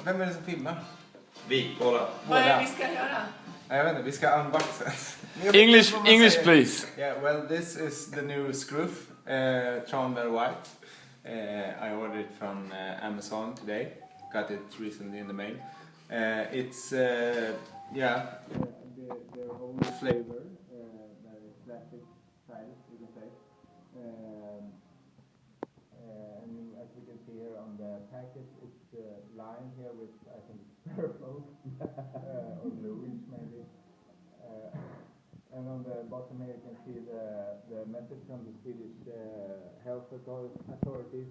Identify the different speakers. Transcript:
Speaker 1: Vem är det som filmar?
Speaker 2: Vi, båda.
Speaker 3: Vad är det vi ska göra?
Speaker 1: Jag vet inte, vi ska unboxa.
Speaker 4: English please.
Speaker 1: Yeah, well, this is the new Skruf, tranbär white. I ordered it from Amazon today. Got it recently in the mail. It's the whole flavor, very classic style, you can say. And as you can see here on the package, it's lined here with, I think, purple or bluish maybe. And on the bottom here you can see the message from the Swedish health authorities.